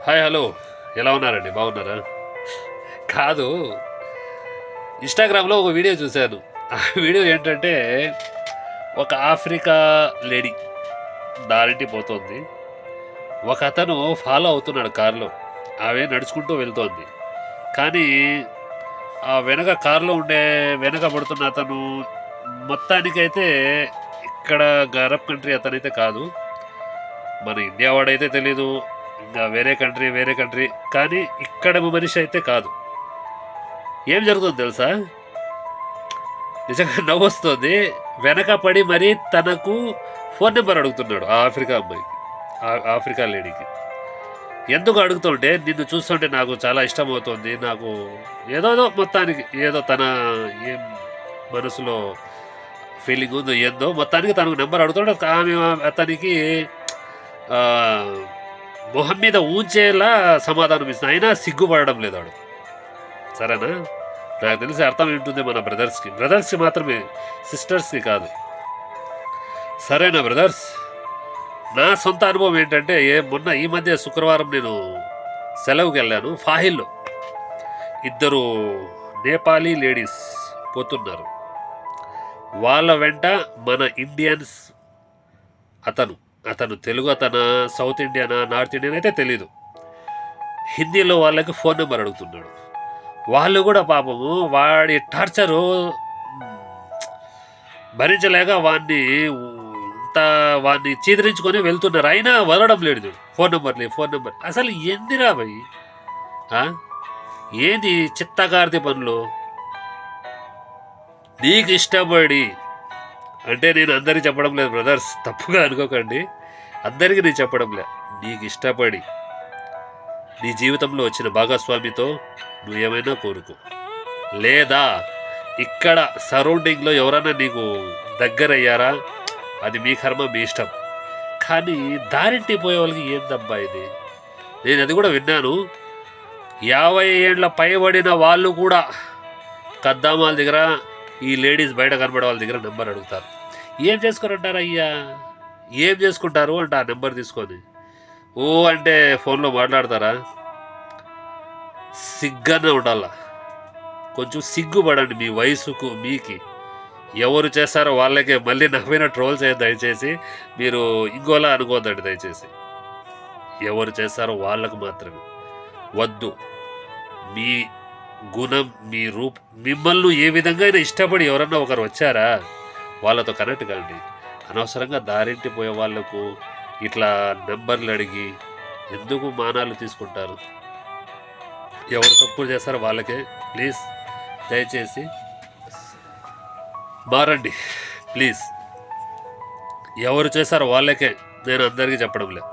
Hi hello, ఎలా ఉన్నారండి? బాగున్నారా? కాదు, ఇన్స్టాగ్రామ్లో ఒక వీడియో చూశాను. ఆ వీడియో ఏంటంటే ఒక ఆఫ్రికా లేడీ దారింటి పోతుంది. ఒక అతను ఫాలో అవుతున్నాడు కారులో. ఆమె నడుచుకుంటూ వెళ్తోంది. కానీ ఆ వెనక కారులో వెనక పడుతున్న అతను మొత్తానికైతే ఇక్కడ గరబ్ కంట్రీ అతనైతే కాదు, మన ఇండియా వాడైతే తెలీదు, ఇంకా వేరే కంట్రీ కానీ ఇక్కడ మనిషి అయితే కాదు. ఏం జరుగుతుంది తెలుసా? నిజంగా నవ్వు వస్తుంది. వెనక పడి మరీ తనకు ఫోన్ నెంబర్ అడుగుతున్నాడు ఆ ఆఫ్రికా అమ్మాయికి, ఆఫ్రికా లేడీకి. ఎందుకు అడుగుతుంటే, నిన్ను చూస్తుంటే నాకు చాలా ఇష్టం అవుతుంది, నాకు ఏదో మొత్తానికి ఏదో తన ఏం మనసులో ఫీలింగ్ ఉందో ఏందో మొత్తానికి తనకు నెంబర్ అడుగుతాడు. ఆమె అతనికి మొహం మీద ఊంచేలా సమాధానం ఇస్తుంది. అయినా సిగ్గుపడడం లేదు వాడు. సరేనా? నాకు తెలిసి అర్థం ఏంటుంది, మన బ్రదర్స్కి మాత్రమే, సిస్టర్స్కి కాదు. సరేనా బ్రదర్స్? నా సొంత అనుభవం ఏంటంటే, మొన్న ఈ మధ్య శుక్రవారం నేను సెలవుకి వెళ్ళాను. ఫాహిల్లో ఇద్దరు నేపాలీ లేడీస్ పోతున్నారు. వాళ్ళ వెంట మన ఇండియన్స్ అతను తెలుగు అతనా, సౌత్ ఇండియనా, నార్త్ ఇండియన్ అయితే తెలీదు. హిందీలో వాళ్ళకి ఫోన్ నెంబర్ అడుగుతున్నాడు. వాళ్ళు కూడా పాపము వాడి టార్చరు భరించలేక వాడిని చీదరించుకొని వెళ్తున్నారు. అయినా వదలడం లేదు. ఫోన్ నెంబర్ అసలు ఏందిరా భయ్? ఏంది చిత్తకార్తె పనులు? నీకు ఇష్టపడి అంటే, నేను అందరికీ చెప్పడం లేదు బ్రదర్స్, తప్పుగా అనుకోకండి, అందరికీ నేను చెప్పడం లేదు. నీకు ఇష్టపడి నీ జీవితంలో వచ్చిన భాగస్వామితో నువ్వు ఏమైనా కోరుకో, లేదా ఇక్కడ సరౌండింగ్లో ఎవరైనా నీకు దగ్గర అయ్యారా, అది మీ కర్మ, మీ ఇష్టం. కానీ దారింటి పోయే వాళ్ళకి ఏందబ్బా ఇది? నేను అది కూడా విన్నాను. 50 ఏళ్ళ పైబడిన వాళ్ళు కూడా కద్దామాల దగ్గర, ఈ లేడీస్ బయట కనబడే వాళ్ళ దగ్గర నెంబర్ అడుగుతారు. ఏం చేసుకుని అయ్యా? ఏం చేసుకుంటారు అంటే ఆ నెంబర్ తీసుకొని ఓ అంటే ఫోన్లో మాట్లాడతారా? సిగ్గనే ఉండాల. కొంచెం సిగ్గుపడండి. మీ వయసుకు మీకి ఎవరు చేస్తారో వాళ్ళకే. మళ్ళీ నవ్విన ట్రోల్ చేయదు దయచేసి. మీరు ఇంకోలా అనుకోవద్దండి దయచేసి. ఎవరు చేస్తారో వాళ్ళకు మాత్రమే. వద్దు. మీ గుణం, మీ మిమ్మల్ని ఏ విధంగా అయినా ఇష్టపడి ఎవరన్నా ఒకరు వచ్చారా, వాళ్ళతో కనెక్ట్ కాండి. అనవసరంగా దారింటి పోయే వాళ్లకు ఇట్లా నెంబర్లు అడిగి ఎందుకు మానాలు తీసుకుంటారు? ఎవరు తప్పులు చేస్తారో వాళ్ళకే. ప్లీజ్ దయచేసి మారండి ప్లీజ్. ఎవరు చేస్తారో వాళ్ళకే, నేను అందరికీ చెప్పడం లేదు.